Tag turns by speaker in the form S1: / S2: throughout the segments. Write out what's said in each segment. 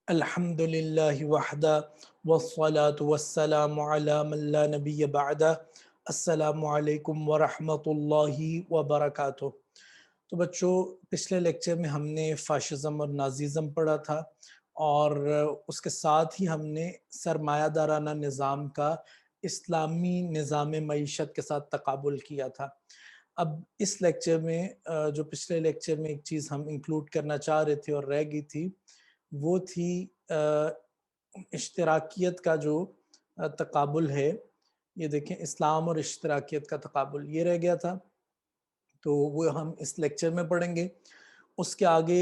S1: الحمدللہ وحدہ والصلاة والسلام علی من لا نبی بعدہ۔ السلام علیکم ورحمۃ اللہ وبرکاتہ۔ تو بچوں، پچھلے لیکچر میں ہم نے فاشزم اور نازیزم پڑھا تھا، اور اس کے ساتھ ہی ہم نے سرمایہ دارانہ نظام کا اسلامی نظام معیشت کے ساتھ تقابل کیا تھا۔ اب اس لیکچر میں جو پچھلے لیکچر میں ایک چیز ہم انکلوڈ کرنا چاہ رہے تھے اور رہ گئی تھی، وہ تھی اشتراکیت کا جو تقابل ہے۔ یہ دیکھیں، اسلام اور اشتراکیت کا تقابل یہ رہ گیا تھا، تو وہ ہم اس لیکچر میں پڑھیں گے۔ اس کے آگے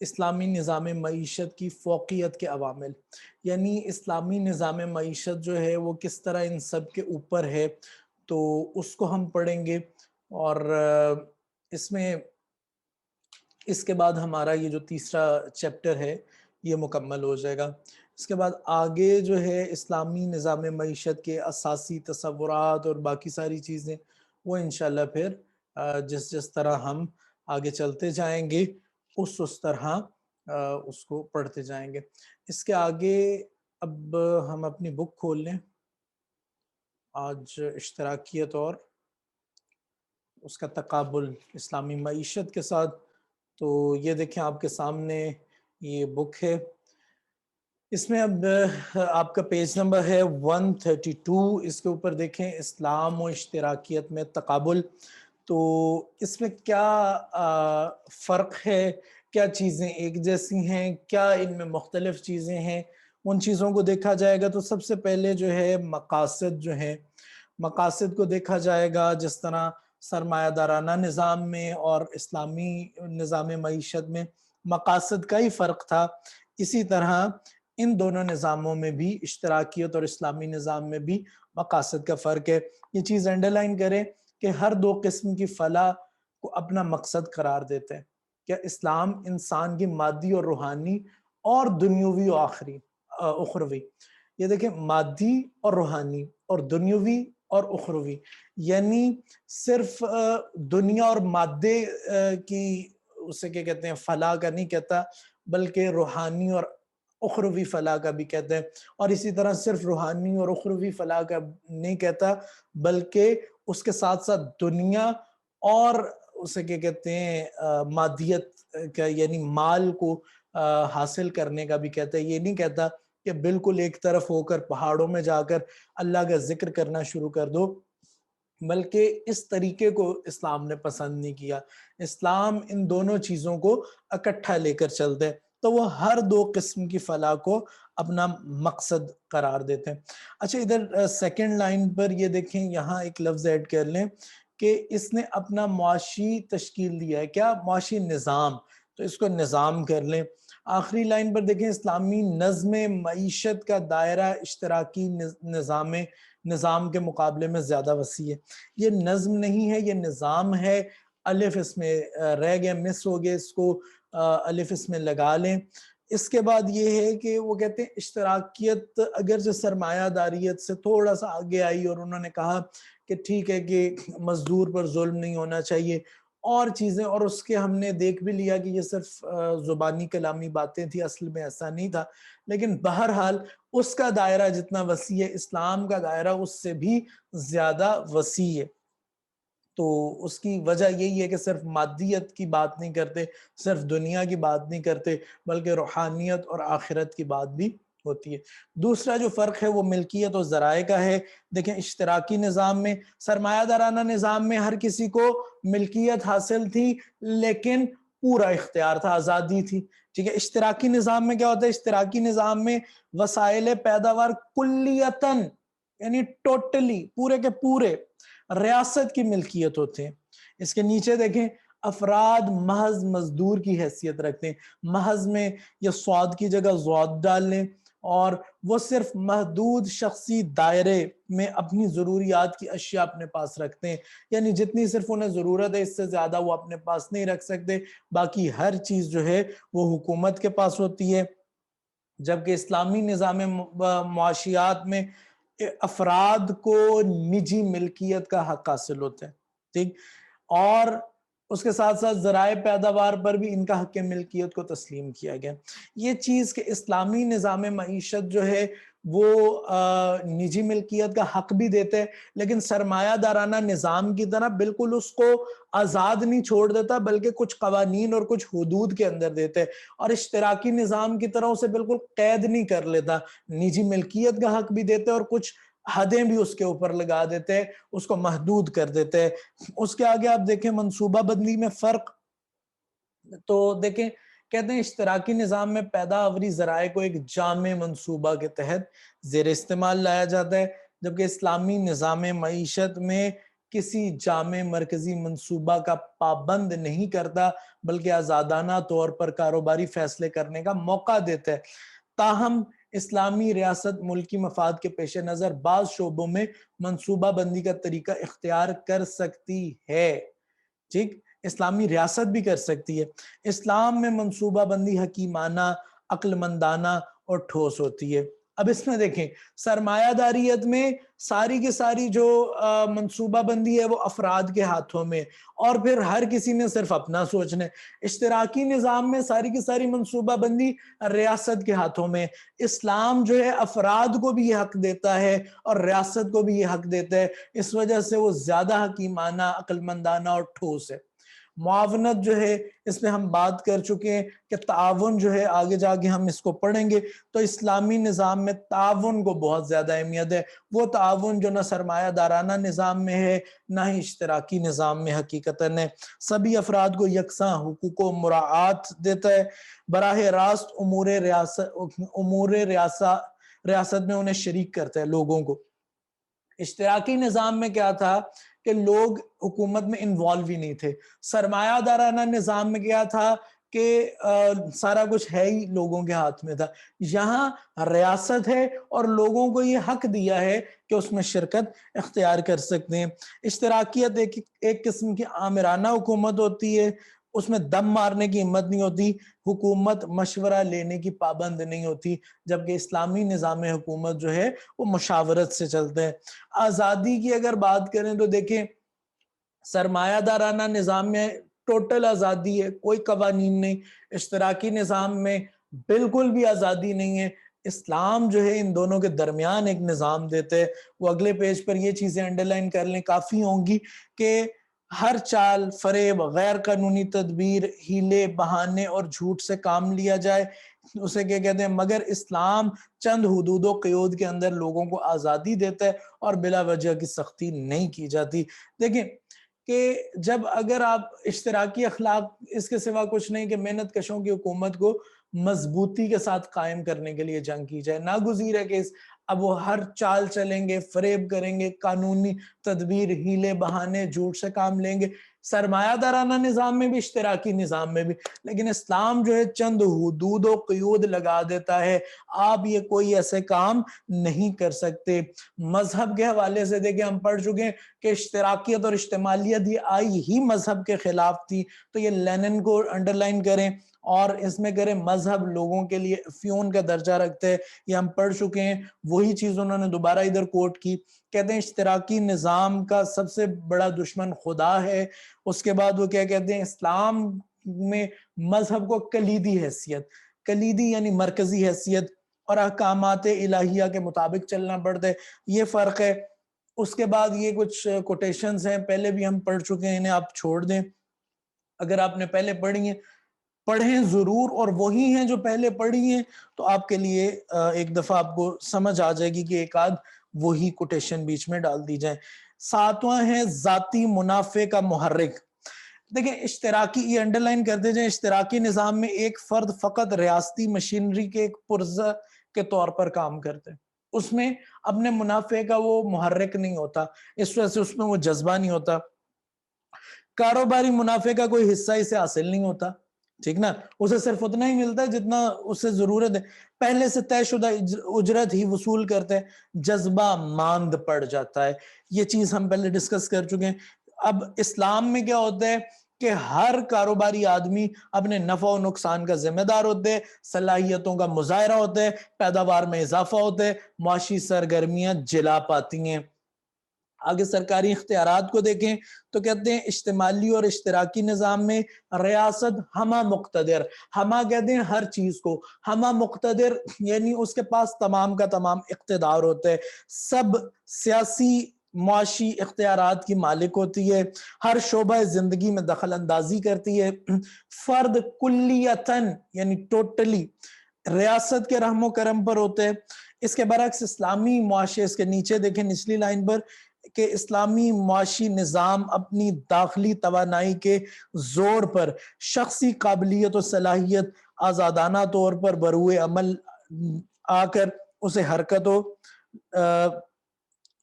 S1: اسلامی نظام معیشت کی فوقیت کے عوامل، یعنی اسلامی نظام معیشت جو ہے وہ کس طرح ان سب کے اوپر ہے، تو اس کو ہم پڑھیں گے۔ اور اس کے بعد ہمارا یہ جو تیسرا چیپٹر ہے یہ مکمل ہو جائے گا۔ اس کے بعد آگے جو ہے اسلامی نظام معیشت کے اساسی تصورات اور باقی ساری چیزیں، وہ انشاءاللہ پھر جس طرح ہم آگے چلتے جائیں گے اس طرح اس کو پڑھتے جائیں گے۔ اس کے آگے اب ہم اپنی بک کھول لیں، آج اشتراکیت اور اس کا تقابل اسلامی معیشت کے ساتھ۔ تو یہ دیکھیں آپ کے سامنے یہ بک ہے، اس میں اب آپ کا پیج نمبر ہے 132۔ اس کے اوپر دیکھیں اسلام و اشتراکیت میں تقابل۔ تو اس میں کیا فرق ہے، کیا چیزیں ایک جیسی ہیں، کیا ان میں مختلف چیزیں ہیں، ان چیزوں کو دیکھا جائے گا۔ تو سب سے پہلے جو ہے مقاصد جو ہیں، مقاصد کو دیکھا جائے گا۔ جس طرح سرمایہ دارانہ نظام میں اور اسلامی نظام معیشت میں مقاصد کا ہی فرق تھا، اسی طرح ان دونوں نظاموں میں بھی، اشتراکیت اور اسلامی نظام میں بھی مقاصد کا فرق ہے۔ یہ چیز انڈرلائن کریں کہ ہر دو قسم کی فلاح کو اپنا مقصد قرار دیتے ہیں۔ کہ اسلام انسان کی مادی اور روحانی اور دنیاوی و اخروی، یہ دیکھیں مادی اور روحانی اور دنیاوی اور اخروی، یعنی صرف دنیا اور مادے کی اسے کیا کہتے ہیں فلاح کا نہیں کہتا، بلکہ روحانی اور اخروی فلاح کا بھی کہتے ہیں۔ اور اسی طرح صرف روحانی اور اخروی فلاح کا نہیں کہتا، بلکہ اس کے ساتھ ساتھ دنیا اور اسے کیا کہتے ہیں مادیت کا، یعنی مال کو حاصل کرنے کا بھی کہتا ہے۔ یہ نہیں کہتا کہ بالکل ایک طرف ہو کر پہاڑوں میں جا کر اللہ کا ذکر کرنا شروع کر دو، بلکہ اس طریقے کو اسلام نے پسند نہیں کیا۔ اسلام ان دونوں چیزوں کو اکٹھا لے کر چلتے ہیں، تو وہ ہر دو قسم کی فلاح کو اپنا مقصد قرار دیتے ہیں۔ اچھا، ادھر سیکنڈ لائن پر یہ دیکھیں، یہاں ایک لفظ ایڈ کر لیں کہ اس نے اپنا معاشی تشکیل دیا ہے۔ کیا؟ معاشی نظام، تو اس کو نظام کر لیں۔ آخری لائن پر دیکھیں، اسلامی نظم معیشت کا دائرہ اشتراکی نظام کے مقابلے میں زیادہ وسیع ہے۔ یہ نظم نہیں ہے، یہ نظام ہے۔ الف اس میں رہ گیا، مس ہو گیا، اس کو الف اس میں لگا لیں۔ اس کے بعد یہ ہے کہ وہ کہتے ہیں اشتراکیت اگرچہ سرمایہ داریت سے تھوڑا سا آگے آئی، اور انہوں نے کہا کہ ٹھیک ہے کہ مزدور پر ظلم نہیں ہونا چاہیے اور چیزیں، اور اس کے ہم نے دیکھ بھی لیا کہ یہ صرف زبانی کلامی باتیں تھی، اصل میں ایسا نہیں تھا۔ لیکن بہرحال اس کا دائرہ جتنا وسیع ہے، اسلام کا دائرہ اس سے بھی زیادہ وسیع ہے۔ تو اس کی وجہ یہی ہے کہ صرف مادیت کی بات نہیں کرتے، صرف دنیا کی بات نہیں کرتے، بلکہ روحانیت اور آخرت کی بات بھی ہوتی ہے۔ دوسرا جو فرق ہے وہ ملکیت اور ذرائع کا ہے۔ دیکھیں، اشتراکی نظام میں، سرمایہ دارانہ نظام میں ہر کسی کو ملکیت حاصل تھی، لیکن پورا اختیار تھا، آزادی تھی۔ ٹھیک ہے، اشتراکی نظام میں کیا ہوتا ہے؟ اشتراکی نظام میں وسائل پیداوار کلیتاً، یعنی ٹوٹلی، پورے کے پورے ریاست کی ملکیت ہوتے ہیں۔ اس کے نیچے دیکھیں، افراد محض مزدور کی حیثیت رکھتے ہیں۔ محض میں یہ سواد کی جگہ زواد ڈال لیں، اور وہ صرف محدود شخصی دائرے میں اپنی ضروریات کی اشیاء اپنے پاس رکھتے ہیں، یعنی جتنی صرف انہیں ضرورت ہے، اس سے زیادہ وہ اپنے پاس نہیں رکھ سکتے۔ باقی ہر چیز جو ہے وہ حکومت کے پاس ہوتی ہے۔ جبکہ اسلامی نظام معاشیات میں افراد کو نجی ملکیت کا حق حاصل ہوتا ہے۔ ٹھیک، اور اس کے ساتھ ساتھ ذرائع پیداوار پر بھی ان کا حق ملکیت کو تسلیم کیا گیا. یہ چیز کہ اسلامی نظام معیشت جو ہے وہ نجی ملکیت کا حق بھی دیتے ہیں، لیکن سرمایہ دارانہ نظام کی طرح بالکل اس کو آزاد نہیں چھوڑ دیتا، بلکہ کچھ قوانین اور کچھ حدود کے اندر دیتے، اور اشتراکی نظام کی طرح اسے بالکل قید نہیں کر لیتا، نجی ملکیت کا حق بھی دیتے اور کچھ حدیں بھی اس کے اوپر لگا دیتے ہیں، اس کو محدود کر دیتے ہیں. اس کے آگے آپ دیکھیں منصوبہ بندی میں فرق، تو دیکھیں کہتے ہیں اشتراکی نظام میں پیداواری ذرائع کو ایک جامع منصوبہ کے تحت زیر استعمال لایا جاتا ہے، جبکہ اسلامی نظام معیشت میں کسی جامع مرکزی منصوبہ کا پابند نہیں کرتا، بلکہ آزادانہ طور پر کاروباری فیصلے کرنے کا موقع دیتا ہے. تاہم اسلامی ریاست ملکی مفاد کے پیش نظر بعض شعبوں میں منصوبہ بندی کا طریقہ اختیار کر سکتی ہے. ٹھیک، اسلامی ریاست بھی کر سکتی ہے. اسلام میں منصوبہ بندی حکیمانہ، عقل مندانہ اور ٹھوس ہوتی ہے. اب اس میں دیکھیں سرمایہ داریت میں ساری کی ساری جو منصوبہ بندی ہے وہ افراد کے ہاتھوں میں، اور پھر ہر کسی نے صرف اپنا سوچنا ہے. اشتراکی نظام میں ساری کی ساری منصوبہ بندی ریاست کے ہاتھوں میں. اسلام جو ہے افراد کو بھی یہ حق دیتا ہے اور ریاست کو بھی یہ حق دیتا ہے، اس وجہ سے وہ زیادہ حکیمانہ، عقل مندانہ اور ٹھوس ہے. معاونت جو ہے اس میں ہم بات کر چکے ہیں کہ تعاون جو ہے آگے جا کے ہم اس کو پڑھیں گے، تو اسلامی نظام میں تعاون کو بہت زیادہ اہمیت ہے. وہ تعاون جو نہ سرمایہ دارانہ نظام میں ہے نہ ہی اشتراکی نظام میں حقیقتاً ہے. سبھی افراد کو یکساں حقوق و مراعات دیتا ہے، براہ راست امور ریاست میں انہیں شریک کرتا ہے لوگوں کو. اشتراکی نظام میں کیا تھا کہ لوگ حکومت میں انوالو ہی نہیں تھے. سرمایہ دارانہ نظام میں کیا تھا کہ سارا کچھ ہے ہی لوگوں کے ہاتھ میں تھا. یہاں ریاست ہے اور لوگوں کو یہ حق دیا ہے کہ اس میں شرکت اختیار کر سکتے ہیں. اشتراکیت ایک قسم کی آمرانہ حکومت ہوتی ہے، اس میں دم مارنے کی ہمت نہیں ہوتی، حکومت مشورہ لینے کی پابند نہیں ہوتی، جبکہ اسلامی نظام حکومت جو ہے وہ مشاورت سے چلتے ہیں. آزادی کی اگر بات کریں تو دیکھیں سرمایہ دارانہ نظام میں ٹوٹل آزادی ہے، کوئی قوانین نہیں. اشتراکی نظام میں بالکل بھی آزادی نہیں ہے. اسلام جو ہے ان دونوں کے درمیان ایک نظام دیتے ہیں. وہ اگلے پیج پر یہ چیزیں انڈرلائن کر لیں، کافی ہوں گی، کہ ہر چال، فریب، غیر قانونی تدبیر، ہیلے، بہانے اور جھوٹ سے کام لیا جائے اسے کیا کہتے ہیں. مگر اسلام چند حدود و قیود کے اندر لوگوں کو آزادی دیتا ہے اور بلا وجہ کی سختی نہیں کی جاتی. دیکھیں کہ جب اگر آپ اشتراکی اخلاق اس کے سوا کچھ نہیں کہ محنت کشوں کی حکومت کو مضبوطی کے ساتھ قائم کرنے کے لیے جنگ کی جائے، ناگزیر ہے کہ اب وہ ہر چال چلیں گے، فریب کریں گے، قانونی تدبیر، ہیلے، بہانے، جھوٹ سے کام لیں گے، سرمایہ دارانہ نظام میں بھی، اشتراکی نظام میں بھی. لیکن اسلام جو ہے چند حدود و قیود لگا دیتا ہے، آپ یہ کوئی ایسے کام نہیں کر سکتے. مذہب کے حوالے سے دیکھیں ہم پڑھ چکے ہیں کہ اشتراکیت اور اشتمالیت یہ آئی ہی مذہب کے خلاف تھی. تو یہ لینن کو انڈرلائن کریں اور اس میں کریں مذہب لوگوں کے لیے افیون کا درجہ رکھتے ہیں، یہ ہم پڑھ چکے ہیں. وہی چیز انہوں نے دوبارہ ادھر کوٹ کی، کہتے ہیں اشتراکی نظام کا سب سے بڑا دشمن خدا ہے. اس کے بعد وہ کیا کہتے ہیں، اسلام میں مذہب کو کلیدی حیثیت، کلیدی یعنی مرکزی حیثیت اور احکامات الہیہ کے مطابق چلنا پڑتا ہے. یہ فرق ہے. اس کے بعد یہ کچھ کوٹیشنز ہیں، پہلے بھی ہم پڑھ چکے ہیں، انہیں آپ چھوڑ دیں. اگر آپ نے پہلے پڑھی ہیں پڑھیں ضرور، اور وہی ہیں جو پہلے پڑھی ہیں تو آپ کے لیے ایک دفعہ آپ کو سمجھ آ جائے گی کہ ایک آدھ وہی کوٹیشن بیچ میں ڈال دی جائیں. ساتواں ہے ذاتی منافع کا محرک. دیکھیں اشتراکی، یہ انڈرلائن کرتے جائیں، اشتراکی نظام میں ایک فرد فقط ریاستی مشینری کے ایک پرزہ کے طور پر کام کرتے ہیں، اس میں اپنے منافع کا وہ محرک نہیں ہوتا، اس وجہ سے اس میں وہ جذبہ نہیں ہوتا. کاروباری منافع کا کوئی حصہ اسے حاصل نہیں ہوتا، ٹھیک نا، اسے صرف اتنا ہی ملتا ہے جتنا اسے ضرورت ہے، پہلے سے طے شدہ اجرت ہی وصول کرتے ہیں. جذبہ ماند پڑ جاتا ہے، یہ چیز ہم پہلے ڈسکس کر چکے ہیں. اب اسلام میں کیا ہوتا ہے کہ ہر کاروباری آدمی اپنے نفع و نقصان کا ذمہ دار ہوتے ہیں، صلاحیتوں کا مظاہرہ ہوتا ہے، پیداوار میں اضافہ ہوتا ہے، معاشی سرگرمیاں جلا پاتی ہیں. آگے سرکاری اختیارات کو دیکھیں تو کہتے ہیں اجتماعی اور اشتراکی نظام میں ریاست ہمہ مقتدر، ہمہ کہتے ہیں ہر چیز کو، ہمہ مقتدر یعنی اس کے پاس تمام کا تمام اقتدار ہوتا ہے، سب سیاسی معاشی اختیارات کی مالک ہوتی ہے، ہر شعبہ زندگی میں دخل اندازی کرتی ہے، فرد کلیتاً یعنی ٹوٹلی ریاست کے رحم و کرم پر ہوتے ہیں۔ اس کے برعکس اسلامی معاشرے، اس کے نیچے دیکھیں نچلی لائن پر، کہ اسلامی معاشی نظام اپنی داخلی توانائی کے زور پر شخصی قابلیت و صلاحیت آزادانہ طور پر بروئے عمل آ کر اسے حرکت و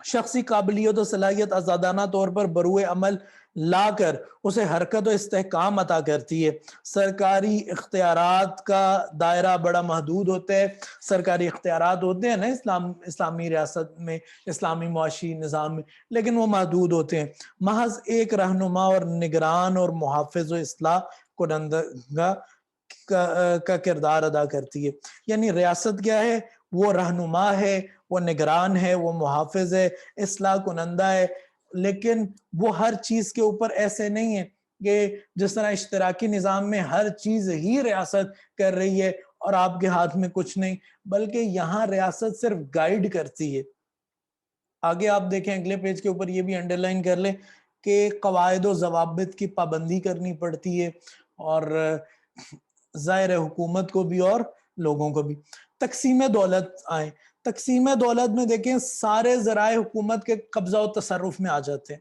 S1: شخصی قابلیت و صلاحیت آزادانہ طور پر بروئے عمل لا کر اسے حرکت و استحکام عطا کرتی ہے۔ سرکاری اختیارات کا دائرہ بڑا محدود ہوتا ہے، سرکاری اختیارات ہوتے ہیں نا اسلامی ریاست میں، اسلامی معاشی نظام میں، لیکن وہ محدود ہوتے ہیں، محض ایک رہنما اور نگران اور محافظ و اصلاح کنندگان کا کردار ادا کرتی ہے۔ یعنی ریاست کیا ہے؟ وہ رہنما ہے، وہ نگران ہے، وہ محافظ ہے، اصلاح کنندہ ہے، لیکن وہ ہر چیز کے اوپر ایسے نہیں ہے کہ جس طرح اشتراکی نظام میں ہر چیز ہی ریاست کر رہی ہے اور آپ کے ہاتھ میں کچھ نہیں، بلکہ یہاں ریاست صرف گائیڈ کرتی ہے۔ آگے آپ دیکھیں اگلے پیج کے اوپر یہ بھی انڈرلائن کر لیں کہ قواعد و ضوابط کی پابندی کرنی پڑتی ہے، اور ظاہر حکومت کو بھی اور لوگوں کو بھی۔ تقسیم دولت آئیں، تقسیم دولت میں دیکھیں سارے ذرائع حکومت کے قبضہ و تصرف میں آ جاتے ہیں،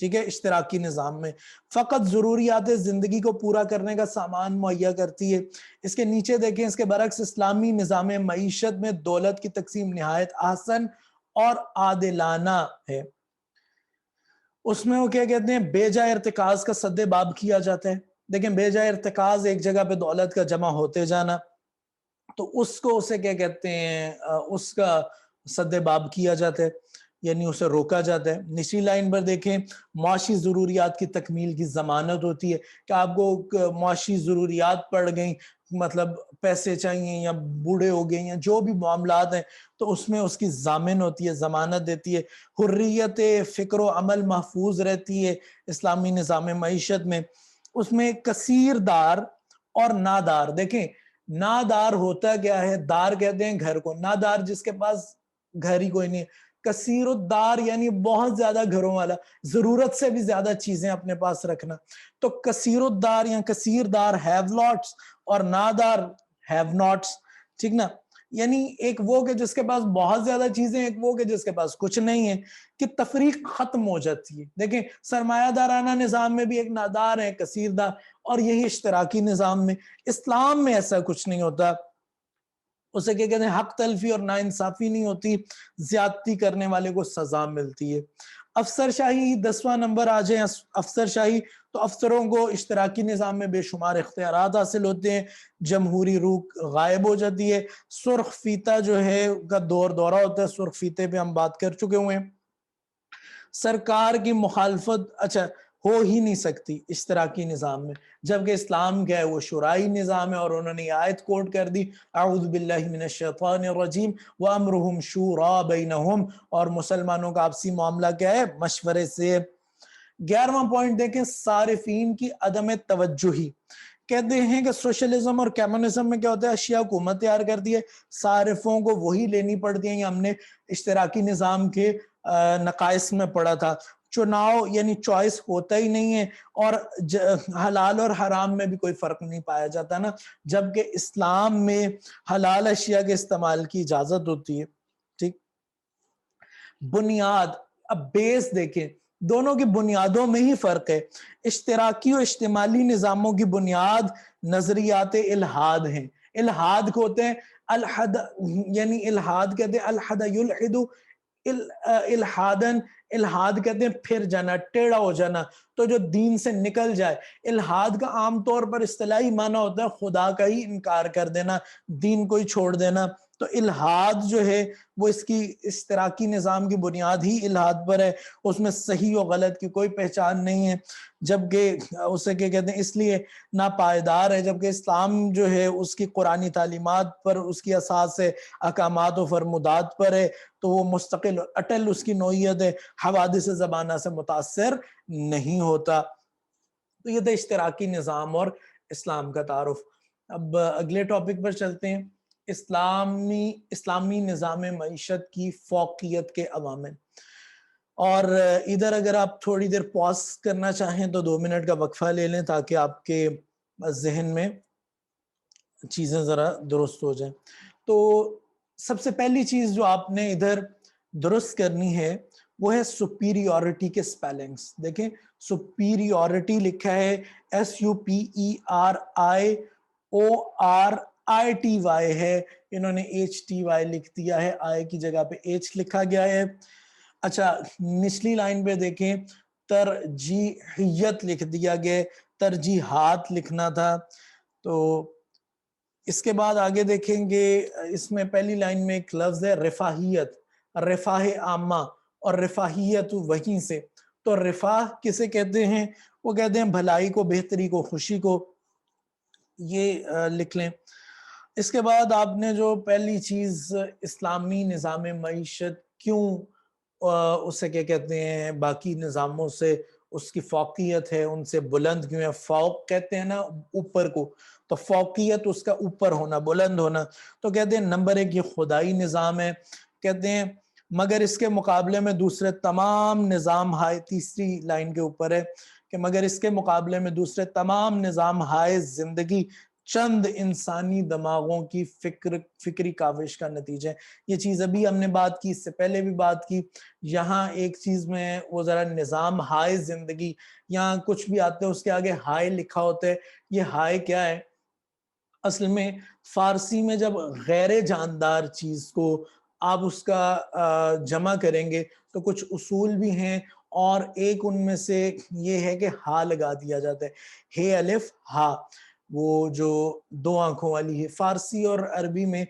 S1: ٹھیک ہے، اشتراکی نظام میں فقط ضروریات زندگی کو پورا کرنے کا سامان مہیا کرتی ہے۔ اس کے نیچے دیکھیں اس کے برعکس اسلامی نظام معیشت میں دولت کی تقسیم نہایت احسن اور عادلانہ ہے۔ اس میں وہ کیا کہتے ہیں؟ بے جائے ارتکاز کا سد باب کیا جاتا ہے۔ دیکھیں بے جائے ارتکاز، ایک جگہ پہ دولت کا جمع ہوتے جانا، تو اس کو اسے کیا کہتے ہیں؟ اس کا سد باب کیا جاتا ہے، یعنی اسے روکا جاتا ہے۔ نچلی لائن پر دیکھیں معاشی ضروریات کی تکمیل کی ضمانت ہوتی ہے کہ آپ کو معاشی ضروریات پڑ گئیں، مطلب پیسے چاہیے یا بوڑھے ہو گئے یا جو بھی معاملات ہیں، تو اس میں اس کی ضامن ہوتی ہے، ضمانت دیتی ہے۔ حریت فکر و عمل محفوظ رہتی ہے اسلامی نظام معیشت میں۔ اس میں کثیر دار اور نادار، دیکھیں نادار ہوتا کیا ہے؟ دار کہتے ہیں گھر کو، نادار جس کے پاس گھر ہی کوئی نہیں ہے۔ کثیر الدار یعنی بہت زیادہ گھروں والا، ضرورت سے بھی زیادہ چیزیں اپنے پاس رکھنا۔ تو کثیر الدار یا کثیر دار ہیو لاٹس اور نادار ہیو ناٹس، ٹھیک نا؟ یعنی ایک وہ کہ جس کے پاس بہت زیادہ چیزیں، ایک وہ کہ جس کے پاس کچھ نہیں ہے، کہ تفریق ختم ہو جاتی ہے۔ دیکھیں سرمایہ دارانہ نظام میں بھی ایک نادار ہے، کثیر دار، اور یہی اشتراکی نظام میں۔ اسلام میں ایسا کچھ نہیں ہوتا، اسے کیا کہتے ہیں؟ حق تلفی اور ناانصافی نہیں ہوتی، زیادتی کرنے والے کو سزا ملتی ہے۔ افسر شاہی 10واں نمبر آ جائیں، افسر شاہی تو افسروں کو اشتراکی نظام میں بے شمار اختیارات حاصل ہوتے ہیں، جمہوری روح غائب ہو جاتی ہے، سرخ فیتہ جو ہے کا دورہ ہوتا ہے، سرخ فیتے پہ ہم بات کر چکے ہوئے ہیں۔ سرکار کی مخالفت اچھا ہو ہی نہیں سکتی اشتراکی نظام میں، جبکہ اسلام کیا ہے؟ وہ شورائی نظام ہے، اور انہوں نے یہ آیت کوٹ کر دی، اعوذ باللہ من الشیطان الرجیم وامرهم شورا بینہم، اور مسلمانوں کا آپسی معاملہ کیا ہے؟ مشورے سے۔ 11واں پوائنٹ دیکھیں، صارفین کی عدم توجہی۔ کہتے ہیں کہ سوشلزم اور کمیونزم میں کیا ہوتا ہے؟ اشیاء حکومت تیار کرتی ہے، صارفوں کو وہی لینی پڑتی ہیں۔ یہ ہم نے اشتراکی نظام کے نقائص میں پڑھا تھا، چناؤ یعنی چوائس ہوتا ہی نہیں ہے، اور حلال اور حرام میں بھی کوئی فرق نہیں پایا جاتا نا، جبکہ اسلام میں حلال اشیاء کے استعمال کی اجازت ہوتی ہے، ٹھیک۔ بنیاد، اب بیس دیکھیں، دونوں کی بنیادوں میں ہی فرق ہے۔ اشتراکی و اجتماعی نظاموں کی بنیاد نظریات الحاد ہیں۔ الحاد کو ہوتے ہیں الحد، یعنی الحاد کہتے ہیں الحد یلحد الحادن، الحاد کہتے ہیں پھر جانا، ٹیڑھا ہو جانا، تو جو دین سے نکل جائے۔ الحاد کا عام طور پر اصطلاحی معنی ہوتا ہے خدا کا ہی انکار کر دینا، دین کو ہی چھوڑ دینا، تو الہاد جو ہے وہ اس کی اشتراکی نظام کی بنیاد ہی الہاد پر ہے، اس میں صحیح و غلط کی کوئی پہچان نہیں ہے، جبکہ اسے کیا کہتے ہیں اس لیے ناپائیدار ہے، جبکہ اسلام جو ہے اس کی قرآنی تعلیمات پر، اس کی اساس ہے احکامات و فرمودات پر ہے، تو وہ مستقل اٹل اس کی نوعیت ہے، حوادث زمانہ سے متاثر نہیں ہوتا۔ تو یہ تھا اشتراکی نظام اور اسلام کا تعارف۔ اب اگلے ٹاپک پر چلتے ہیں، اسلامی نظام معیشت کی فوقیت کے عوامل۔ اور ادھر اگر آپ تھوڑی دیر پاز کرنا چاہیں تو 2 منٹ کا وقفہ لے لیں تاکہ آپ کے ذہن میں چیزیں ذرا درست ہو جائیں۔ تو سب سے پہلی چیز جو آپ نے ادھر درست کرنی ہے وہ ہے سپیریورٹی کے سپیلنگز۔ دیکھیں سپیریورٹی لکھا ہے SUPERIORITY ہے، انہوں نے HTY لکھ دیا ہے، آئے کی جگہ پہ H لکھا گیا ہے۔ اچھا نچلی لائن پہ دیکھیں ترجیحیت لکھ دیا گیا، ترجیحات لکھنا تھا۔ تو اس کے بعد آگے دیکھیں گے اس میں پہلی لائن میں ایک لفظ ہے رفاہیت، رفاہ عامہ، اور رفاہیت وہیں سے۔ تو رفاہ کسے کہتے ہیں؟ وہ کہتے ہیں بھلائی کو، بہتری کو، خوشی کو، یہ لکھ لیں۔ اس کے بعد آپ نے جو پہلی چیز اسلامی نظام معیشت کیوں اسے کیا کہتے ہیں باقی نظاموں سے اس کی فوقیت ہے، ان سے بلند کیوں ہے، فوق کہتے ہیں نا اوپر کو، تو فوقیت اس کا اوپر ہونا، بلند ہونا۔ تو کہتے ہیں نمبر 1 یہ خدائی نظام ہے، کہتے ہیں مگر اس کے مقابلے میں دوسرے تمام نظام ہائے، تیسری لائن کے اوپر ہے کہ مگر اس کے مقابلے میں دوسرے تمام نظام ہائے زندگی چند انسانی دماغوں کی فکری کاوش کا نتیجہ ہے۔ یہ چیز ابھی ہم نے بات کی، اس سے پہلے بھی بات کی۔ یہاں ایک چیز میں وہ ذرا نظام ہائے زندگی، یہاں کچھ بھی آتے ہیں اس کے آگے ہائے لکھا ہوتا ہے، یہ ہائے کیا ہے؟ اصل میں فارسی میں جب غیر جاندار چیز کو آپ اس کا جمع کریں گے تو کچھ اصول بھی ہیں، اور ایک ان میں سے یہ ہے کہ ہا لگا دیا جاتا ہے، ہے الف ہا، وہ جو 2 آنکھوں والی ہے۔ فارسی اور عربی میں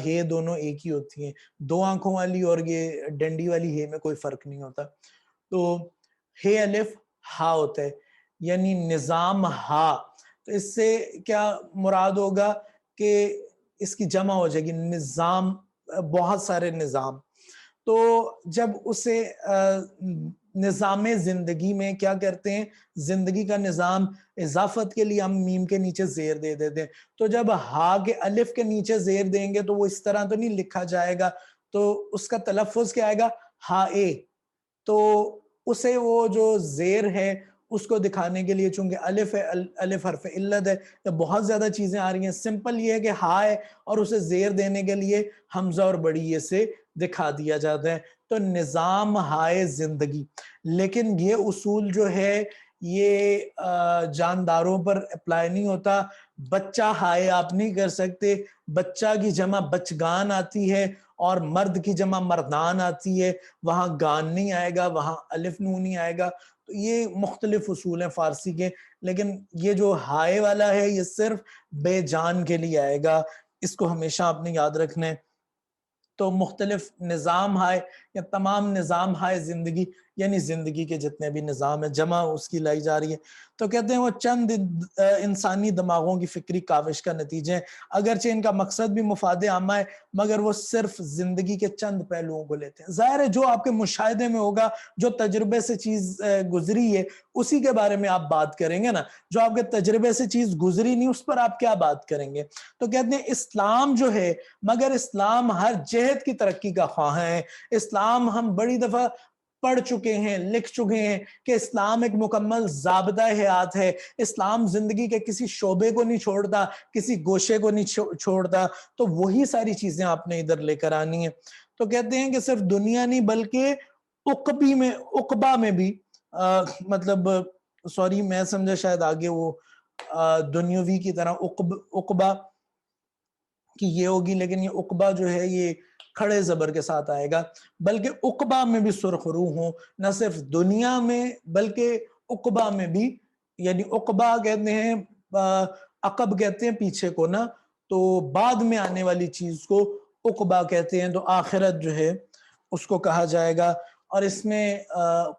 S1: ہے دونوں ایک ہی ہوتی ہیں، 2 آنکھوں والی اور یہ ڈنڈی والی ہے میں کوئی فرق نہیں ہوتا۔ تو ہے الف ہا ہوتا ہے، یعنی نظام ہا۔ تو اس سے کیا مراد ہوگا کہ اس کی جمع ہو جائے گی نظام، بہت سارے نظام۔ تو جب اسے نظام زندگی میں کیا کرتے ہیں، زندگی کا نظام، اضافت کے لیے ہم میم کے نیچے زیر دے دیتے ہیں، تو جب ہا کے الف کے نیچے زیر دیں گے تو وہ اس طرح تو نہیں لکھا جائے گا، تو اس کا تلفظ کیا آئے گا؟ ہا اے۔ تو اسے وہ جو زیر ہے اس کو دکھانے کے لیے، چونکہ الف ہے، الف حرف علت ہے، تو بہت زیادہ چیزیں آ رہی ہیں، سمپل یہ ہے کہ ہا ہے اور اسے زیر دینے کے لیے حمزہ اور بڑی یہ سے دکھا دیا جاتا ہے۔ تو نظام ہائے زندگی، لیکن یہ اصول جو ہے یہ جانداروں پر اپلائی نہیں ہوتا۔ بچہ ہائے آپ نہیں کر سکتے، بچہ کی جمع بچگان آتی ہے اور مرد کی جمع مردان آتی ہے، وہاں گان نہیں آئے گا، وہاں الف نون نہیں آئے گا۔ تو یہ مختلف اصول ہیں فارسی کے، لیکن یہ جو ہائے والا ہے یہ صرف بے جان کے لیے آئے گا، اس کو ہمیشہ آپ نے یاد رکھنا ہے۔ تو مختلف نظام ہائے یا تمام نظام ہائے زندگی، یعنی زندگی کے جتنے بھی نظام ہیں، جمع اس کی لائی جا رہی ہے۔ تو کہتے ہیں وہ چند انسانی دماغوں کی فکری کاوش کا نتیجہ ہے، اگرچہ ان کا مقصد بھی مفاد عامہ ہے، مگر وہ صرف زندگی کے چند پہلوؤں کو لیتے ہیں۔ ظاہر ہے جو آپ کے مشاہدے میں ہوگا، جو تجربے سے چیز گزری ہے اسی کے بارے میں آپ بات کریں گے نا، جو آپ کے تجربے سے چیز گزری نہیں اس پر آپ کیا بات کریں گے۔ تو کہتے ہیں اسلام جو ہے، مگر اسلام ہر جہت کی ترقی کا خواہاں ہے۔ اسلام ہم بڑی دفعہ پڑھ چکے ہیں، لکھ چکے ہیں کہ اسلام ایک مکمل ضابطہ حیات ہے، اسلام زندگی کے کسی شعبے کو نہیں چھوڑتا، کسی گوشے کو نہیں چھوڑتا۔ تو وہی ساری چیزیں آپ نے ادھر لے کر آنی ہیں۔ تو کہتے ہیں کہ صرف دنیا نہیں بلکہ عقبہ میں بھی، مطلب سوری میں سمجھا شاید آگے وہ دنیاوی کی طرح عقبہ کی یہ ہوگی، لیکن یہ عقبہ جو ہے یہ کھڑے زبر کے ساتھ آئے گا، بلکہ عقبہ میں بھی سرخ روح ہوں، نہ صرف دنیا میں بلکہ عقبہ میں بھی۔ یعنی عقبہ کہتے ہیں، عقب کہتے ہیں پیچھے کو نا، تو بعد میں آنے والی چیز کو عقبہ کہتے ہیں، تو آخرت جو ہے اس کو کہا جائے گا۔ اور اس میں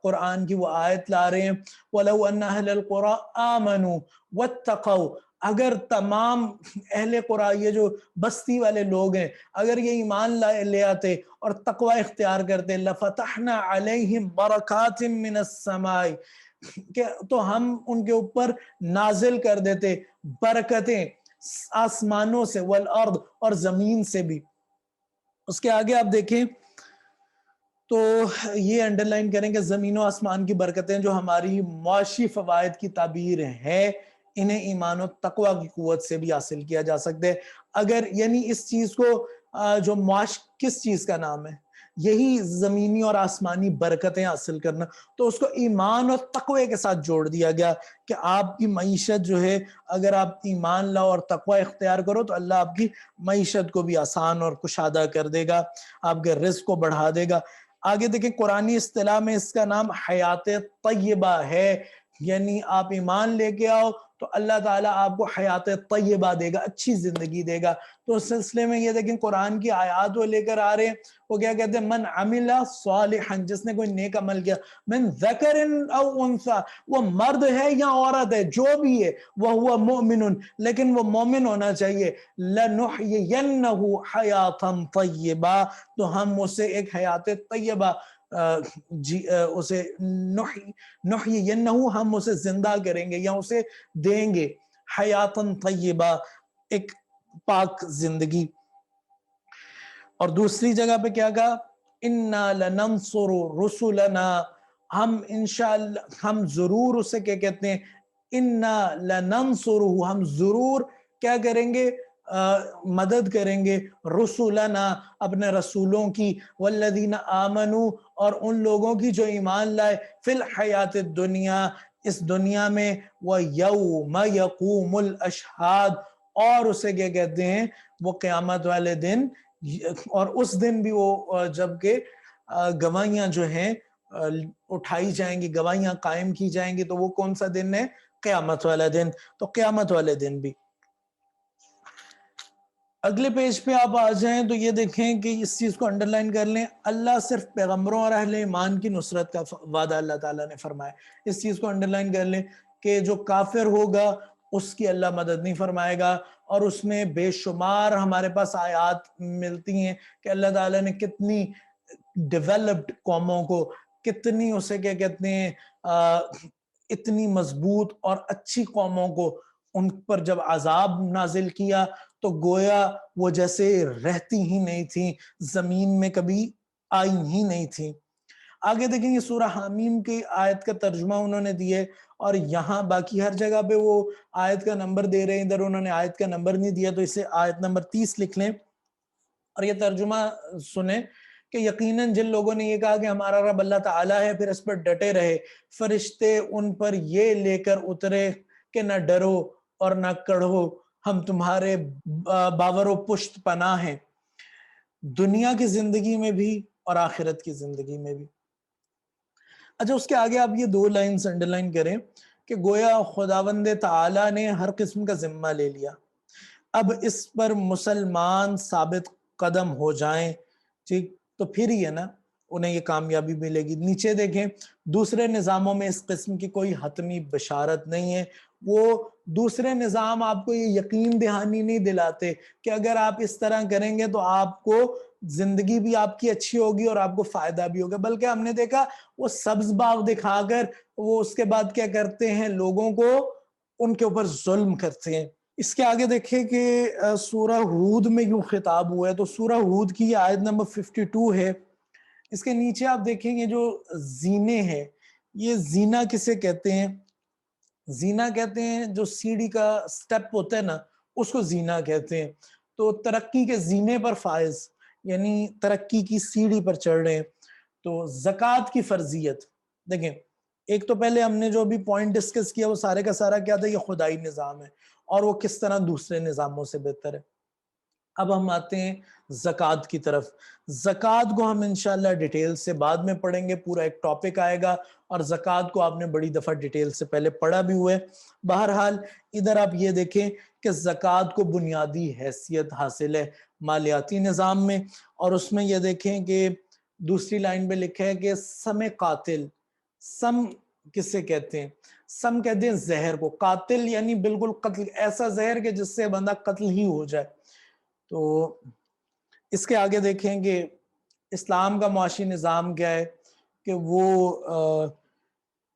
S1: قرآن کی وہ آیت لا رہے ہیں وَلَوْ أَنَّ أَهْلَ الْقُرَىٰ آمَنُوا وَاتَّقَوْا، اگر تمام اہل قرآن، یہ جو بستی والے لوگ ہیں، اگر یہ ایمان لے آتے اور تقوی اختیار کرتے، لَفَتَحْنَا عَلَيْهِمْ بَرَكَاتٍ مِّنَ السَّمَاءِ، کہ تو ہم ان کے اوپر نازل کر دیتے برکتیں آسمانوں سے، والارض، اور زمین سے بھی۔ اس کے آگے آپ دیکھیں تو یہ انڈرلائن کریں کہ زمین و آسمان کی برکتیں جو ہماری معاشی فوائد کی تعبیر ہے، انہیں ایمان و تقوی کی قوت سے بھی حاصل کیا جا سکتے ہیں۔ اگر یعنی اس چیز کو جو معاش کس چیز کا نام ہے، یہی زمینی اور آسمانی برکتیں حاصل کرنا، تو اس کو ایمان اور تقوی کے ساتھ جوڑ دیا گیا کہ آپ کی معیشت جو ہے، اگر آپ ایمان لاؤ اور تقوی اختیار کرو تو اللہ آپ کی معیشت کو بھی آسان اور کشادہ کر دے گا، آپ کے رزق کو بڑھا دے گا۔ آگے دیکھیں قرآنی اصطلاح میں اس کا نام حیات طیبہ ہے، یعنی آپ ایمان لے کے آؤ تو اللہ تعالیٰ آپ کو حیات طیبہ دے گا، اچھی زندگی دے گا۔ تو اس سلسلے میں یہ دیکھیں قرآن کی آیات وہ لے کر آ رہے ہیں، وہ کیا کہتے ہیں، من عمل صالحا، جس نے کوئی نیک عمل کیا، من ذکر او انثی، وہ مرد ہے یا عورت ہے، جو بھی ہے، وہو مؤمن، لیکن وہ مومن ہونا چاہیے، لنحیینہ حیاتا طیبہ، تو ہم اسے ایک حیات طیبہ اسے نحیینہ، ہم اسے زندہ کریں گے یا اسے دیں گے، حیاتا طیبہ، ایک پاک زندگی۔ اور دوسری جگہ پہ کیا کہا، اِنَّا لَنَنصُرُ رُسُلَنَا، ہم انشاءاللہ، ہم ضرور اسے کیا کہتے ہیں، اِنَّا لَنَنصُرُ، ہم ضرور کیا کریں گے، مدد کریں گے، رسولنا، اپنے رسولوں کی، والذین آمنوا، اور ان لوگوں کی جو ایمان لائے، فی الحیات الدنیا، اس دنیا میں، وَيَوْمَ يَقُومُ الْأَشْهَادُ، اور اسے کیا کہتے ہیں، وہ قیامت والے دن، اور اس دن بھی وہ جب کہ گواہیاں جو ہیں اٹھائی جائیں گی، گواہیاں قائم کی جائیں گی، تو وہ کون سا دن ہے، قیامت والا دن۔ تو قیامت والے دن بھی۔ اگلے پیج پہ آپ آ جائیں تو یہ دیکھیں کہ اس چیز کو انڈرلائن کر لیں، اللہ صرف پیغمبروں اور اہل ایمان کی نصرت کا وعدہ اللہ تعالیٰ نے فرمایا، اس چیز کو انڈرلائن کر لیں کہ جو کافر ہوگا اس کی اللہ مدد نہیں فرمائے گا۔ اور اس میں بے شمار ہمارے پاس آیات ملتی ہیں کہ اللہ تعالیٰ نے کتنی ڈیولپڈ قوموں کو، کتنی اسے کیا کہتے ہیں، اتنی مضبوط اور اچھی قوموں کو، ان پر جب عذاب نازل کیا تو گویا وہ جیسے رہتی ہی نہیں تھیں، زمین میں کبھی آئی ہی نہیں تھیں۔ آگے دیکھیں گے سورہ حامیم کی آیت کا ترجمہ انہوں نے دیے، اور یہاں باقی ہر جگہ پہ وہ آیت کا نمبر دے رہے ہیں، ادھر انہوں نے آیت کا نمبر نہیں دیا، تو اسے آیت نمبر 30 لکھ لیں اور یہ ترجمہ سنیں کہ یقیناً جن لوگوں نے یہ کہا کہ ہمارا رب اللہ تعالیٰ ہے، پھر اس پر ڈٹے رہے، فرشتے ان پر یہ لے کر اترے کہ نہ ڈرو اور نہ کڑھو، ہم تمہارے باور و پشت پناہ ہیں، دنیا کی زندگی میں بھی اور آخرت کی زندگی میں بھی۔ اچھا، اس کے آگے آپ یہ 2 لائنز انڈرلائن کریں کہ گویا خداوند تعالیٰ نے ہر قسم کا ذمہ لے لیا، اب اس پر مسلمان ثابت قدم ہو جائیں، ٹھیک، تو پھر ہی ہے نا انہیں یہ کامیابی ملے گی۔ نیچے دیکھیں، دوسرے نظاموں میں اس قسم کی کوئی حتمی بشارت نہیں ہے، وہ دوسرے نظام آپ کو یہ یقین دہانی نہیں دلاتے کہ اگر آپ اس طرح کریں گے تو آپ کو زندگی بھی آپ کی اچھی ہوگی اور آپ کو فائدہ بھی ہوگا، بلکہ ہم نے دیکھا وہ سبز باغ دکھا کر وہ اس کے بعد کیا کرتے ہیں، لوگوں کو ان کے اوپر ظلم کرتے ہیں۔ اس کے آگے دیکھیں کہ سورہ ہود میں یوں خطاب ہوا ہے، تو سورہ ہود کی یہ آیت نمبر 52 ہے۔ اس کے نیچے آپ دیکھیں گے جو زینے ہیں، یہ زینہ کسے کہتے ہیں، زینہ کہتے ہیں جو سیڑھی کا سٹیپ ہوتا ہے نا، اس کو زینہ کہتے ہیں۔ تو ترقی کے زینے پر فائز، یعنی ترقی کی سیڑھی پر چڑھ رہے ہیں۔ تو زکوٰۃ کی فرضیت دیکھیں، ایک تو پہلے ہم نے جو بھی پوائنٹ ڈسکس کیا وہ سارے کا سارا کیا تھا، یہ خدائی نظام ہے اور وہ کس طرح دوسرے نظاموں سے بہتر ہے۔ اب ہم آتے ہیں زکوٰۃ کی طرف۔ زکوٰۃ کو ہم انشاءاللہ ڈیٹیل سے بعد میں پڑھیں گے، پورا ایک ٹاپک آئے گا، اور زکوٰۃ کو آپ نے بڑی دفعہ ڈیٹیل سے پہلے پڑھا بھی ہوا ہے۔ بہرحال ادھر آپ یہ دیکھیں کہ زکوٰۃ کو بنیادی حیثیت حاصل ہے، مالیاتی نظام میں، اور اس میں یہ دیکھیں کہ دوسری لائن پہ لکھا ہے کہ سم قاتل، سم کسے کہتے ہیں؟ سم کہتے ہیں زہر کو، قاتل یعنی بالکل قتل، ایسا زہر کہ جس سے بندہ قتل ہی ہو جائے۔ تو اس کے آگے دیکھیں کہ اسلام کا معاشی نظام کیا ہے کہ وہ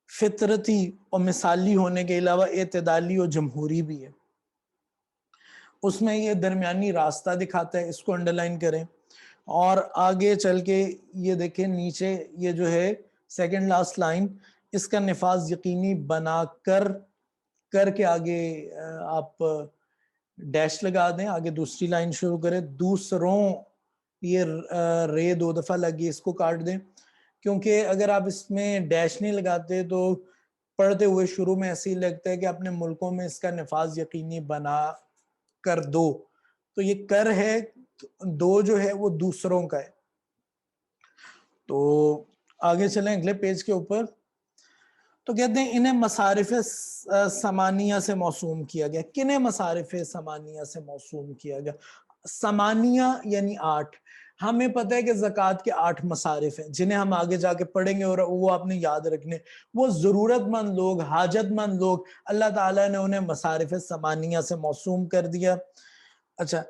S1: فطرتی اور مثالی ہونے کے علاوہ اعتدالی اور جمہوری بھی ہے۔ اس میں یہ درمیانی راستہ دکھاتا ہے، اس کو انڈرلائن کریں۔ اور آگے چل کے یہ دیکھیں نیچے یہ جو ہے سیکنڈ لاسٹ لائن، اس کا نفاذ یقینی بنا کر کے آگے آپ ڈیش لگا دیں، آگے دوسری لائن شروع کریں، دوسروں، یہ رے 2 دفعہ لگی، اس کو کاٹ دیں، کیونکہ اگر آپ اس میں ڈیش نہیں لگاتے تو پڑھتے ہوئے شروع میں ایسے ہی لگتا ہے کہ اپنے ملکوں میں اس کا نفاذ یقینی بنا کر دو، تو یہ کر ہے، دو جو ہے وہ دوسروں کا ہے۔ تو آگے چلیں اگلے پیج کے اوپر، تو کہتے ہیں انہیں مصارف ثمانیہ سے موسوم کیا گیا۔ کنہیں مصارف ثمانیہ سے موسوم کیا گیا؟ ثمانیہ یعنی 8۔ ہمیں پتہ ہے کہ زکوٰۃ کے 8 مصارف ہیں جنہیں ہم آگے جا کے پڑھیں گے، اور وہ آپ نے یاد رکھنے۔ وہ ضرورت مند لوگ، حاجت مند لوگ، اللہ تعالیٰ نے انہیں مصارف ثمانیہ سے موسوم کر دیا۔ اچھا،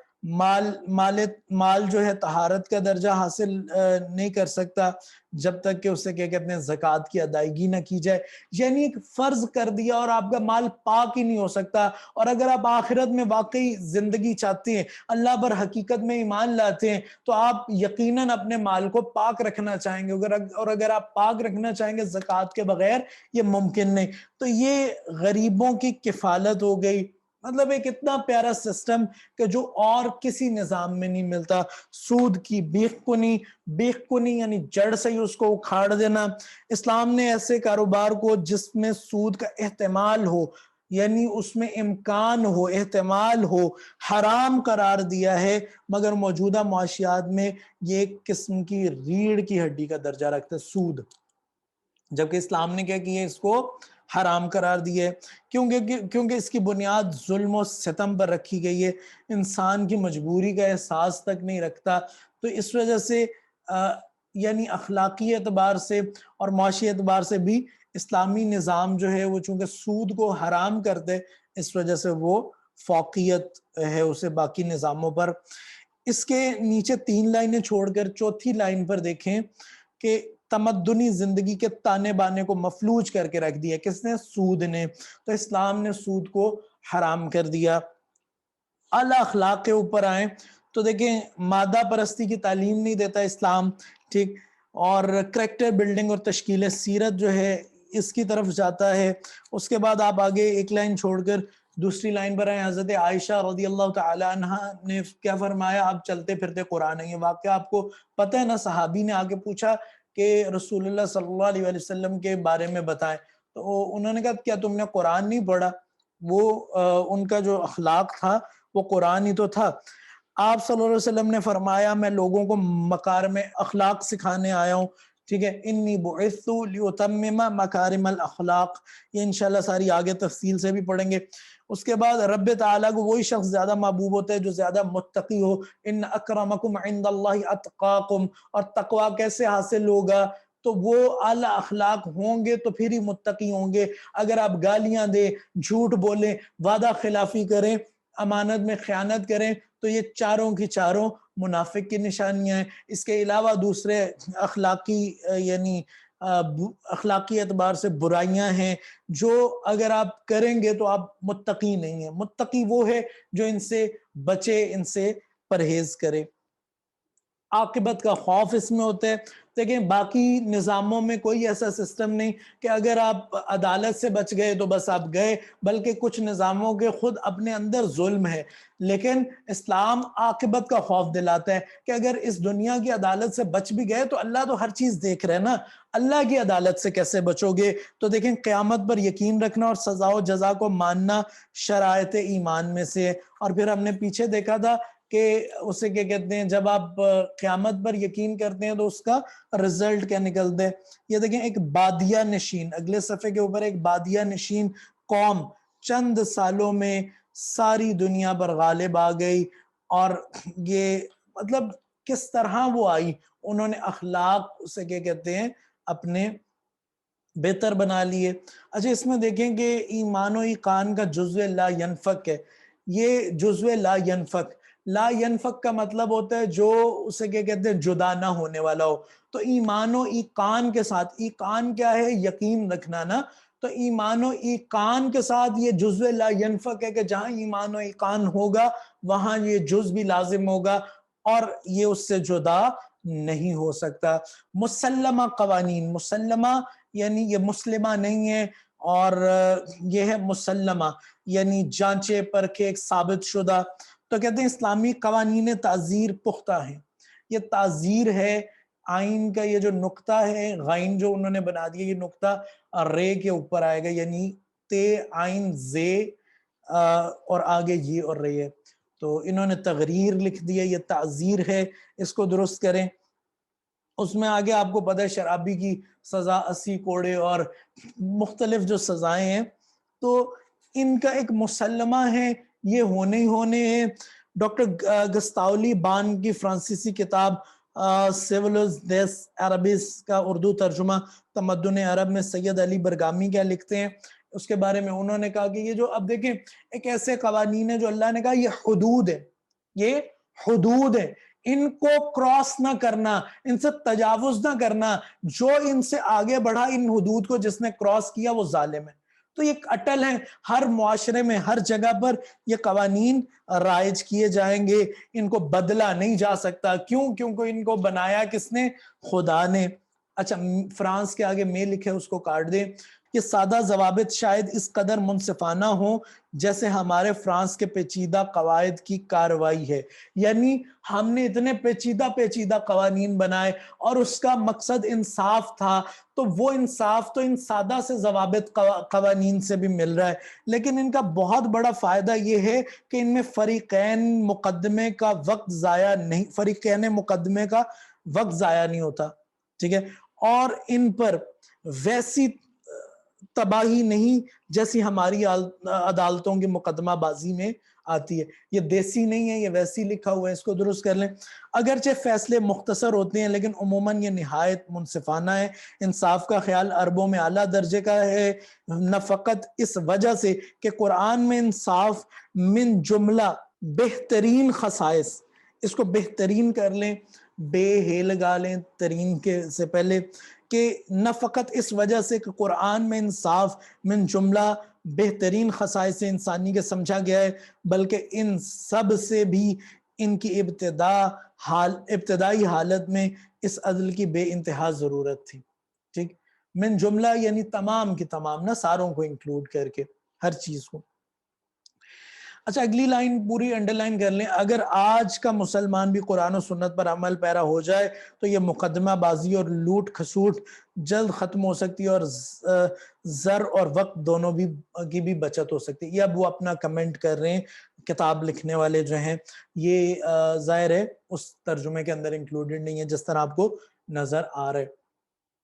S1: مال جو ہے طہارت کا درجہ حاصل نہیں کر سکتا جب تک کہ اسے کیا کہتے ہیں زکوٰۃ کی ادائیگی نہ کی جائے، یعنی ایک فرض کر دیا اور آپ کا مال پاک ہی نہیں ہو سکتا۔ اور اگر آپ آخرت میں واقعی زندگی چاہتے ہیں، اللہ پر حقیقت میں ایمان لاتے ہیں، تو آپ یقیناً اپنے مال کو پاک رکھنا چاہیں گے، اور اگر آپ پاک رکھنا چاہیں گے زکوٰۃ کے بغیر، یہ ممکن نہیں۔ تو یہ غریبوں کی کفالت ہو گئی، مطلب ایک اتنا پیارا سسٹم کہ جو اور کسی نظام میں نہیں ملتا۔ سود کی بیخ کنی یعنی جڑ سے ہی اس کو اکھاڑ دینا۔ اسلام نے ایسے کاروبار کو جس میں سود کا احتمال ہو، یعنی اس میں امکان ہو، احتمال ہو، حرام قرار دیا ہے، مگر موجودہ معاشیات میں یہ ایک قسم کی ریڑھ کی ہڈی کا درجہ رکھتا ہے سود، جبکہ اسلام نے کیا کیا، اس کو حرام قرار دی ہے، کیونکہ اس کی بنیاد ظلم و ستم پر رکھی گئی ہے، انسان کی مجبوری کا احساس تک نہیں رکھتا۔ تو اس وجہ سے یعنی اخلاقی اعتبار سے اور معاشی اعتبار سے بھی اسلامی نظام جو ہے وہ چونکہ سود کو حرام کرتے، اس وجہ سے وہ فوقیت ہے اسے باقی نظاموں پر۔ اس کے نیچے 3 لائنیں چھوڑ کر چوتھی لائن پر دیکھیں کہ تمدنی زندگی کے تانے بانے کو مفلوج کر کے رکھ دیا، کس نے؟ سود نے۔ تو اسلام نے سود کو حرام کر دیا۔ اعلیٰ اخلاق کے اوپر آئیں تو دیکھیں مادہ پرستی کی تعلیم نہیں دیتا اسلام، ٹھیک، اور کریکٹر بلڈنگ اور تشکیل سیرت جو ہے اس کی طرف جاتا ہے۔ اس کے بعد آپ آگے ایک لائن چھوڑ کر دوسری لائن پر آئیں، حضرت عائشہ رضی اللہ تعالی عنہ نے کیا فرمایا؟ آپ چلتے پھرتے قرآن ہیں، یہ واقعہ آپ کو پتہ ہے نا؟ صحابی نے آگے پوچھا کہ رسول اللہ صلی اللہ علیہ وسلم کے بارے میں بتائیں، تو انہوں نے کہا کیا تم نے قرآن نہیں پڑھا؟ وہ ان کا جو اخلاق تھا وہ قرآن ہی تو تھا۔ آپ صلی اللہ علیہ وسلم نے فرمایا میں لوگوں کو مکارم اخلاق سکھانے آیا ہوں، ٹھیک ہے، انی بعثت لیتمم مکارم الاخلاق، یہ انشاءاللہ ساری آگے تفصیل سے بھی پڑھیں گے۔ اس کے بعد رب تعالیٰ کو وہی شخص زیادہ محبوب ہوتا ہے جو زیادہ متقی ہو، ان اکرمکم عند اللہ اتقاکم، اور تقوی کیسے حاصل ہوگا؟ تو وہ اعلیٰ اخلاق ہوں گے تو پھر ہی متقی ہوں گے۔ اگر آپ گالیاں دیں، جھوٹ بولیں، وعدہ خلافی کریں، امانت میں خیانت کریں، تو یہ چاروں کی چاروں منافق کی نشانیاں ہیں۔ اس کے علاوہ دوسرے اخلاقی یعنی اخلاقی اعتبار سے برائیاں ہیں جو اگر آپ کریں گے تو آپ متقی نہیں ہیں۔ متقی وہ ہے جو ان سے بچے، ان سے پرہیز کرے۔ عاقبت کا خوف اس میں ہوتا ہے۔ دیکھیں باقی نظاموں میں کوئی ایسا سسٹم نہیں کہ اگر آپ عدالت سے بچ گئے تو بس آپ گئے، بلکہ کچھ نظاموں کے خود اپنے اندر ظلم ہے، لیکن اسلام عاقبت کا خوف دلاتا ہے کہ اگر اس دنیا کی عدالت سے بچ بھی گئے تو اللہ تو ہر چیز دیکھ رہے ہیں نا، اللہ کی عدالت سے کیسے بچو گے؟ تو دیکھیں قیامت پر یقین رکھنا اور سزا و جزا کو ماننا شرائط ایمان میں سے ہے۔ اور پھر ہم نے پیچھے دیکھا تھا کہ اسے کیا کہتے ہیں، جب آپ قیامت پر یقین کرتے ہیں تو اس کا رزلٹ کیا نکلتے ہیں۔ یہ دیکھیں ایک بادیہ نشین، اگلے صفحے کے اوپر، ایک بادیہ نشین قوم چند سالوں میں ساری دنیا پر غالب آ گئی، اور یہ مطلب کس طرح وہ آئی، انہوں نے اخلاق اسے کیا کہتے ہیں اپنے بہتر بنا لیے۔ اچھا اس میں دیکھیں کہ ایمان و ایقان کا جزو لا ینفک ہے، یہ جزو لا ینفک، لا ینفک کا مطلب ہوتا ہے جو اسے کیا کہتے ہیں جدا نہ ہونے والا ہو۔ تو ایمان و ایقان کے ساتھ، ایقان کیا ہے؟ یقین رکھنا نا، تو ایمان و ایقان کے ساتھ یہ جزو لا ینفک ہے کہ جہاں ایمان و ایقان ہوگا وہاں یہ جز بھی لازم ہوگا اور یہ اس سے جدا نہیں ہو سکتا۔ مسلمہ قوانین، مسلمہ یعنی یہ مسلمہ نہیں ہے، اور یہ ہے مسلمہ یعنی جانچے پرکھے ایک ثابت شدہ۔ تو کہتے ہیں اسلامی قوانین تعزیر پختہ ہیں، یہ تعزیر ہے آئین کا، یہ جو نقطہ ہے غائن جو انہوں نے بنا دیا، یہ نقطہ رے کے اوپر آئے گا، یعنی تے آئین زے اور آگے یہ اور رے ہے، تو انہوں نے تغریر لکھ دیا، یہ تعزیر ہے، اس کو درست کریں۔ اس میں آگے آپ کو پتہ ہے شرابی کی سزا 80 کوڑے اور مختلف جو سزائیں ہیں، تو ان کا ایک مسلمہ ہے، یہ ہونے ہی ہونے ہیں۔ ڈاکٹر گستاولی بان کی فرانسیسی کتاب سیولوز دیس عربیس کا اردو ترجمہ تمدن عرب میں سید علی برگامی کیا لکھتے ہیں اس کے بارے میں، انہوں نے کہا کہ یہ جو اب دیکھیں ایک ایسے قوانین ہیں جو اللہ نے کہا یہ حدود ہے، یہ حدود ہے، ان کو کراس نہ کرنا، ان سے تجاوز نہ کرنا، جو ان سے آگے بڑھا ان حدود کو جس نے کراس کیا وہ ظالم ہے۔ تو یہ اٹل ہے، ہر معاشرے میں ہر جگہ پر یہ قوانین رائج کیے جائیں گے، ان کو بدلا نہیں جا سکتا۔ کیوں؟ کیونکہ ان کو بنایا کس نے؟ خدا نے۔ اچھا فرانس کے آگے میں لکھے اس کو کاٹ دیں کہ سادہ ضوابط شاید اس قدر منصفانہ ہوں جیسے ہمارے فرانس کے پیچیدہ قواعد کی کاروائی ہے، یعنی ہم نے اتنے پیچیدہ قوانین بنائے اور اس کا مقصد انصاف تھا، تو وہ انصاف تو ان سادہ سے ضوابط قوانین سے بھی مل رہا ہے، لیکن ان کا بہت بڑا فائدہ یہ ہے کہ ان میں فریقین مقدمے کا وقت ضائع نہیں ہوتا، ٹھیک ہے، اور ان پر ویسی تباہی نہیں جیسی ہماری عدالتوں کی مقدمہ بازی میں آتی ہے۔ یہ دیسی نہیں ہے، یہ ویسی لکھا ہوا ہے، اس کو درست کر لیں۔ اگرچہ فیصلے مختصر ہوتے ہیں لیکن عموماً یہ نہایت منصفانہ ہے۔ انصاف کا خیال عربوں میں اعلیٰ درجے کا ہے، نہ فقط اس وجہ سے کہ قرآن میں انصاف من جملہ بہترین خصائص، اس کو بہترین کر لیں، بے ہے لگا لیں ترین کے سے پہلے، کہ نہ فقط اس وجہ سے کہ قرآن میں انصاف من جملہ بہترین خصائص انسانی کے سمجھا گیا ہے، بلکہ ان سب سے بھی ان کی ابتدائی حالت میں اس عدل کی بے انتہا ضرورت تھی، ٹھیک، من جملہ یعنی تمام کی تمام، نہ ساروں کو انکلوڈ کر کے ہر چیز کو۔ اچھا اگلی لائن پوری انڈرلائن کر لیں، اگر آج کا مسلمان بھی قرآن و سنت پر عمل پیرا ہو جائے تو یہ مقدمہ بازی اور لوٹ کھسوٹ جلد ختم ہو سکتی ہے اور زر اور وقت دونوں کی بھی بچت ہو سکتی ہے۔ یہ اب وہ اپنا کمنٹ کر رہے ہیں، کتاب لکھنے والے جو ہیں، یہ ظاہر ہے اس ترجمے کے اندر انکلوڈڈ نہیں ہے جس طرح آپ کو نظر آ رہا ہے۔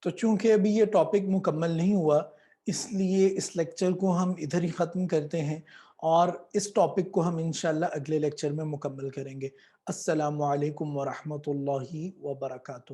S1: تو چونکہ ابھی یہ ٹاپک مکمل نہیں ہوا اس لیے اس لیکچر کو ہم ادھر ہی ختم کرتے ہیں، اور اس ٹاپک کو ہم انشاءاللہ اگلے لیکچر میں مکمل کریں گے۔ السلام علیکم ورحمۃ اللہ وبرکاتہ۔